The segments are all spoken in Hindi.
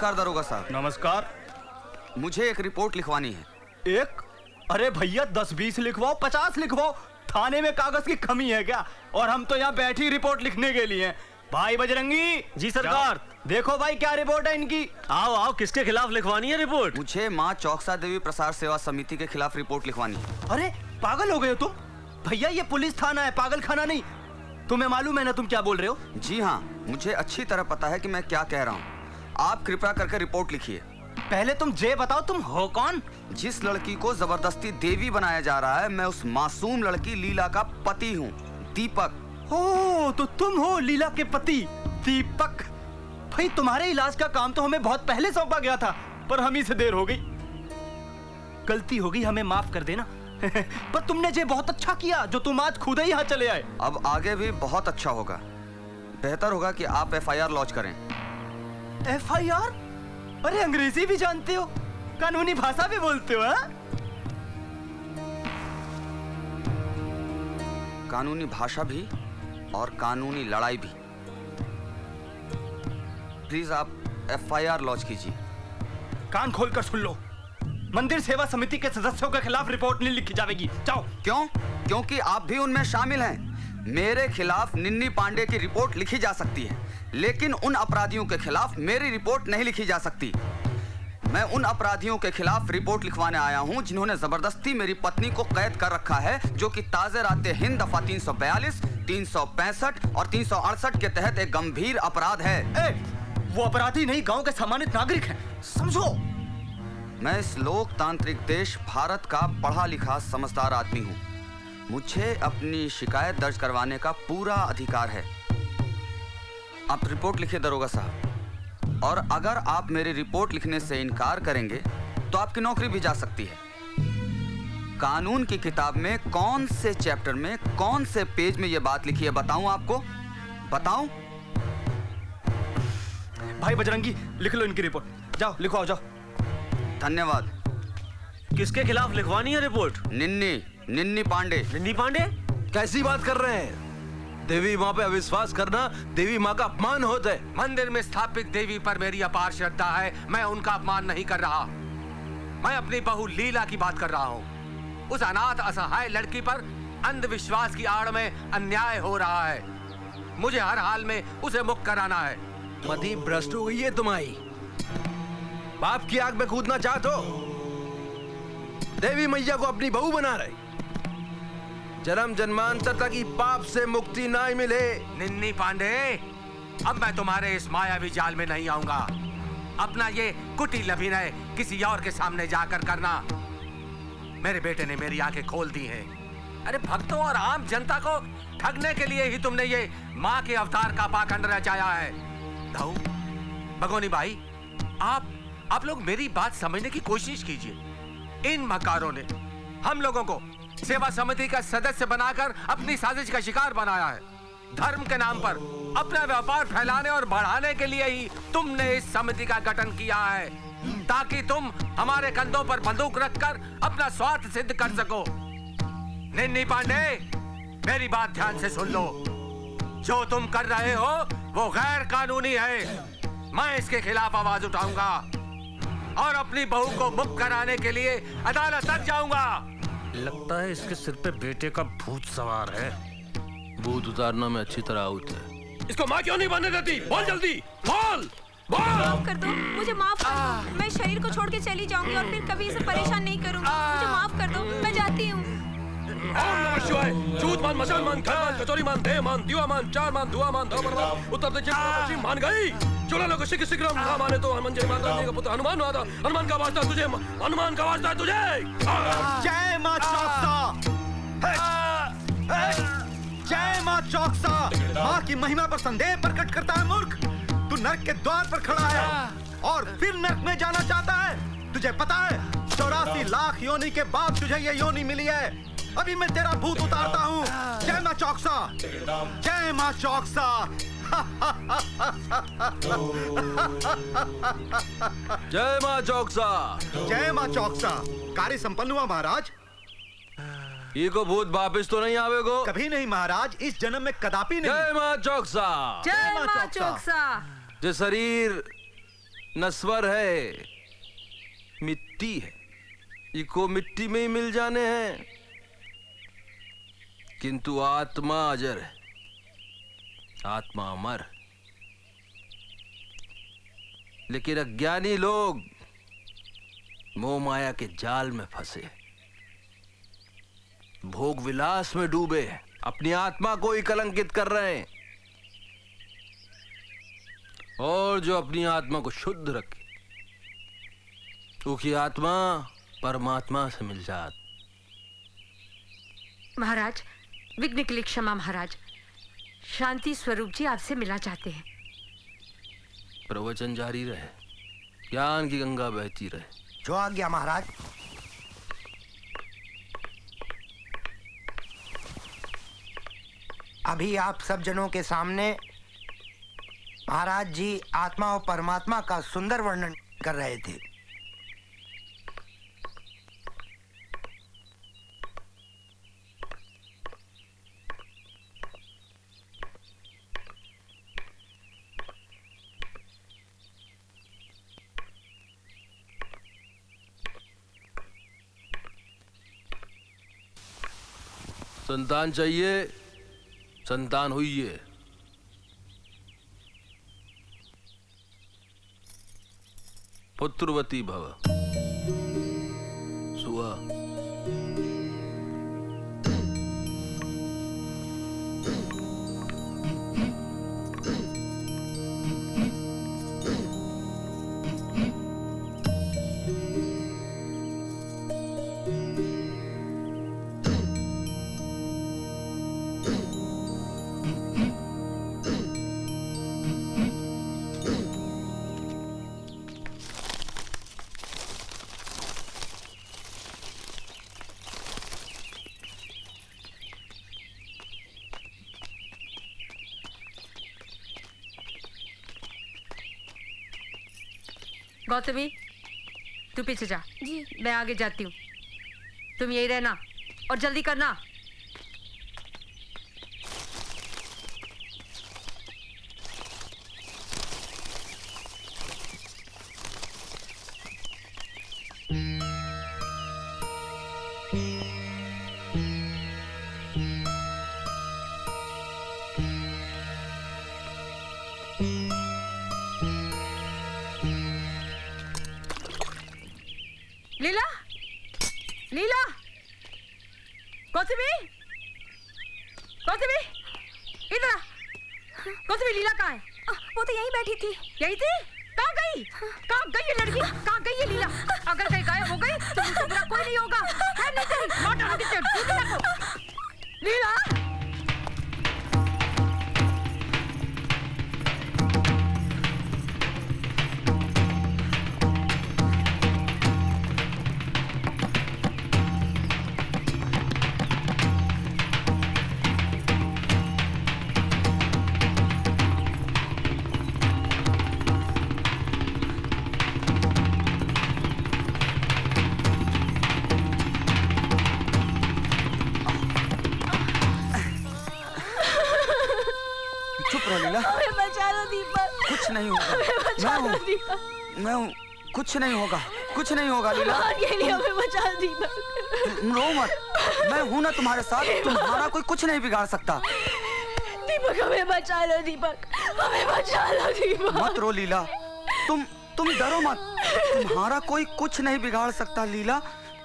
नमस्कार दरोगा साहब। नमस्कार। मुझे एक रिपोर्ट लिखवानी है। एक? अरे भैया 10-20 लिखवाओ, 50 लिखवाओ। थाने में कागज की कमी है क्या? और हम तो यहाँ बैठी रिपोर्ट लिखने के लिए हैं। भाई बजरंगी। जी सरकार। देखो भाई क्या रिपोर्ट है इनकी। आओ आओ, किसके खिलाफ लिखवानी है रिपोर्ट? मुझे माँ चौकसा देवी प्रसार सेवा समिति के खिलाफ रिपोर्ट लिखवानी है। अरे पागल हो गए हो तुम? भैया ये पुलिस थाना है, पागल खाना नहीं। तुम्हें मालूम है ना तुम क्या बोल रहे हो? जी हाँ, मुझे अच्छी तरह पता है कि मैं क्या कह रहा हूँ। आप कृपया करके रिपोर्ट लिखिए। पहले तुम ये बताओ तुम हो कौन? जिस लड़की को जबरदस्ती देवी बनाया जा रहा है, मैं उस मासूम लड़की लीला का पति हूँ, दीपक। ओ, तो तुम हो लीला के पति दीपक। भाई तुम्हारे इलाज का काम तो हमें बहुत पहले सौंपा गया था, पर हम ही से देर हो गई। गलती हो गई, हमें माफ कर देना। पर तुमने ये बहुत अच्छा किया जो तुम आज खुद ही यहाँ चले आए। अब आगे भी बहुत अच्छा होगा। बेहतर होगा कि आप FIR लॉन्च करें। FIR? अरे अंग्रेजी भी जानते हो, कानूनी भाषा भी बोलते हो? हाँ? कानूनी भाषा भी और कानूनी लड़ाई भी। प्लीज आप FIR लॉन्च कीजिए। कान खोलकर सुन लो, मंदिर सेवा समिति के सदस्यों के खिलाफ रिपोर्ट नहीं लिखी जाएगी। जाओ। क्यों? क्योंकि आप भी उनमें शामिल हैं। मेरे खिलाफ निन्नी पांडे की रिपोर्ट लिखी जा सकती है, लेकिन उन अपराधियों के खिलाफ मेरी रिपोर्ट नहीं लिखी जा सकती। मैं उन अपराधियों के खिलाफ रिपोर्ट लिखवाने आया हूं जिन्होंने जबरदस्ती मेरी पत्नी को कैद कर रखा है, जो कि ताज़े राते हिंद दफा 342, 365 और 368 के तहत एक गंभीर अपराध है। वो अपराधी नहीं, गांव के सम्मानित नागरिक हैं, समझो। मैं इस लोकतांत्रिक देश भारत का पढ़ा लिखा समझदार आदमी हूँ। मुझे अपनी शिकायत दर्ज करवाने का पूरा अधिकार है। आप रिपोर्ट लिखिए दरोगा साहब, और अगर आप मेरी रिपोर्ट लिखने से इनकार करेंगे तो आपकी नौकरी भी जा सकती है। कानून की किताब में कौन से चैप्टर में कौन से पेज में यह बात लिखी है बताऊं आपको? बताऊं? भाई बजरंगी लिख लो इनकी रिपोर्ट। जाओ लिखो, आओ जाओ। धन्यवाद। किसके खिलाफ लिखवानी है रिपोर्ट? निन्नी पांडे। निन्नी पांडे? कैसी बात कर रहे हैं? देवी माँ पे अविश्वास करना देवी माँ का अपमान होता है। मंदिर में स्थापित देवी पर मेरी अपार श्रद्धा है, मैं उनका अपमान नहीं कर रहा। मैं अपनी बहू लीला की बात कर रहा हूँ। उस अनाथ असहाय लड़की पर अंधविश्वास की आड़ में अन्याय हो रहा है। मुझे हर हाल में उसे मुक्त कराना है। मति भ्रष्ट हो गई है तुम्हारी। बाप की आग में कूदना चाहते हो? देवी मैया को अपनी बहू बना रहे। जन्म जन्मांतर तक की पाप से मुक्ति नहीं मिले। निन्नी पांडे, अब मैं तुम्हारे इस मायावी जाल में नहीं आऊंगा। अपना ये कुटिल अभिनय किसी और के सामने जाकर करना। मेरे बेटे ने मेरी आंखें खोल दी हैं। अरे भक्तों और आम जनता को ठगने के लिए ही तुमने ये माँ के अवतार का पाखंड रचाया है। धऊ, भगोनी भाई, आप लोग मेरी बात समझने की कोशिश कीजिए। इन मकारों ने हम लोगों को सेवा समिति का सदस्य बनाकर अपनी साजिश का शिकार बनाया है। धर्म के नाम पर अपना व्यापार फैलाने और बढ़ाने के लिए ही तुमने इस समिति का गठन किया है, ताकि तुम हमारे कंधों पर बंदूक रखकर अपना स्वार्थ सिद्ध कर सको। निन्नी पांडे, मेरी बात ध्यान से सुन लो। जो तुम कर रहे हो वो गैर कानूनी है। मैं इसके खिलाफ आवाज उठाऊंगा और अपनी बहू को मुक्त कराने के लिए अदालत तक जाऊंगा। लगता है इसके सिर पे बेटे का भूत सवार है। भूत उतारना में अच्छी तरह आउट है। इसको माँ क्यों नहीं बनने देती? बोल जल्दी, बोल बोल। माफ कर दो, मुझे माफ कर दो। मैं शरीर को छोड़ के चली जाऊंगी और फिर कभी इसे परेशान नहीं करूंगी। मुझे माफ कर दो, मैं जाती हूँ। ओम नमः शिवाय। चूत मान, मचान मान, घर मान, कचौरी मान, देह मान, दिवा मान, चार मान, धुआ मान, धर्म मान, उत्तर दक्षिण पश्चिम मान गई। चोला लोग सिख सिखरम ना माने तो हनुमान जय माता का पुत्र हनुमान वादा। हनुमान का वास्ता तुझे, हनुमान का वास्ता तुझे। जय माँ चौकसा। जय माँ चौकसा। माँ की महिमा पर संदेह प्रकट करता है मूर्ख। तू नरक के द्वार पर खड़ा है और फिर नरक में जाना चाहता है। तुझे पता है 84 लाख योनि के बाद तुझे ये योनि मिली है। अभी मैं तेरा भूत उतारता हूँ। जय माँ चौकसा। जय माँ चौकसा। जय माँ चौकसा। जय माँ चौकसा। कार्य संपन्न हुआ महाराज। ये को भूत वापिस तो नहीं आवेगो? कभी नहीं महाराज, इस जन्म में कदापि नहीं। जय माँ चौकसा। जय माँ चौकसा। जे शरीर नस्वर है, मिट्टी है, इको मिट्टी में ही मिल जाने हैं, किंतु आत्मा अजर है, आत्मा अमर। लेकिन अज्ञानी लोग मोह माया के जाल में फंसे, भोग विलास में डूबे, अपनी आत्मा को ही कलंकित कर रहे हैं। और जो अपनी आत्मा को शुद्ध रखे, उसकी आत्मा परमात्मा से मिल जात। महाराज, विघ्न के लिए क्षमा महाराज। शांति स्वरूप जी आपसे मिलना चाहते हैं। प्रवचन जारी रहे, ज्ञान की गंगा बहती रहे। जो आज्ञा महाराज। अभी आप सब जनों के सामने महाराज जी आत्मा और परमात्मा का सुंदर वर्णन कर रहे थे। संतान चाहिए, संतान हुई है। पुत्रवती भव। सुहा। गौतमी, तू पीछे जा। जी। मैं आगे जाती हूँ, तुम यही रहना और जल्दी करना। लीला, लीला, गौतमी, गौतमी, इधर आ। गौतमी, लीला कहाँ है? वो तो यहीं बैठी थी। यही थी? कहाँ गई? कहाँ गई ये लड़की? कहाँ गई ये लीला? अगर कहीं गायब हो गई तो मुझसे बुरा कोई नहीं होगा। है नहीं तेरी? लौटा होगी तेरी। लीला, कुछ नहीं होगा। मैं हूँ, कुछ नहीं होगा, कुछ नहीं होगा लीला। हमें बचा दीपक। रो मत, मैं हूँ ना तुम्हारे साथ। तुम्हारा कोई कुछ नहीं बिगाड़ सकता। दीपक हमें बचा लो, दीपक हमें बचा लो दीपक। मत रो लीला, तुम डरो मत। तुम्हारा कोई कुछ नहीं बिगाड़ सकता लीला,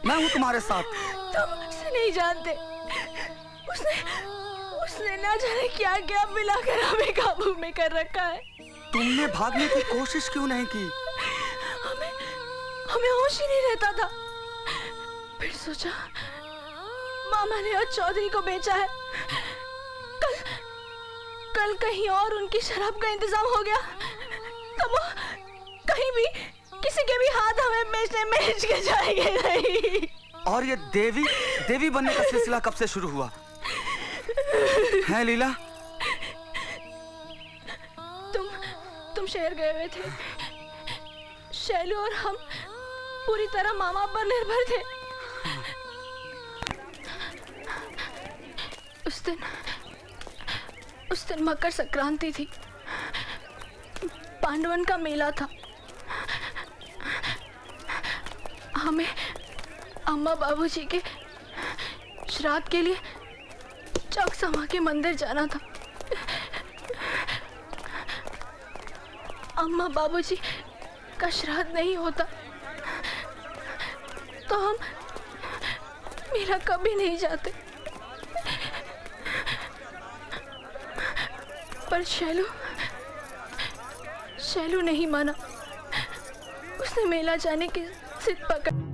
मैं हूँ तुम्हारे साथ। तुम उसे नहीं जानते, उसने ना जाने क्या क्या मिलाकर हमें काबू में कर रखा है। तुमने भागने की कोशिश क्यों नहीं की? हमें होश ही नहीं रहता था। फिर सोचा मामा ने आज चौधरी को बेचा है। कल कहीं और उनकी शराब का इंतजाम हो गया तो वो कहीं भी किसी के भी हाथ हमें बेच के जाएंगे नहीं। और ये देवी बनने का सिलसिला कब से शुरू हुआ है लीला? तुम शहर गए हुए थे। शैलू और हम पूरी तरह मामा पर निर्भर थे। उस दिन मकर संक्रांति थी। पांडवन का मेला था। हमें अम्मा बाबूजी के श्राद्ध के लिए चौकसा माँ के मंदिर जाना था। अम्मा बाबूजी का श्राद्ध नहीं होता तो हम मेरा कभी नहीं जाते। पर शैलू नहीं माना। उसने मेला जाने की जिद पकड़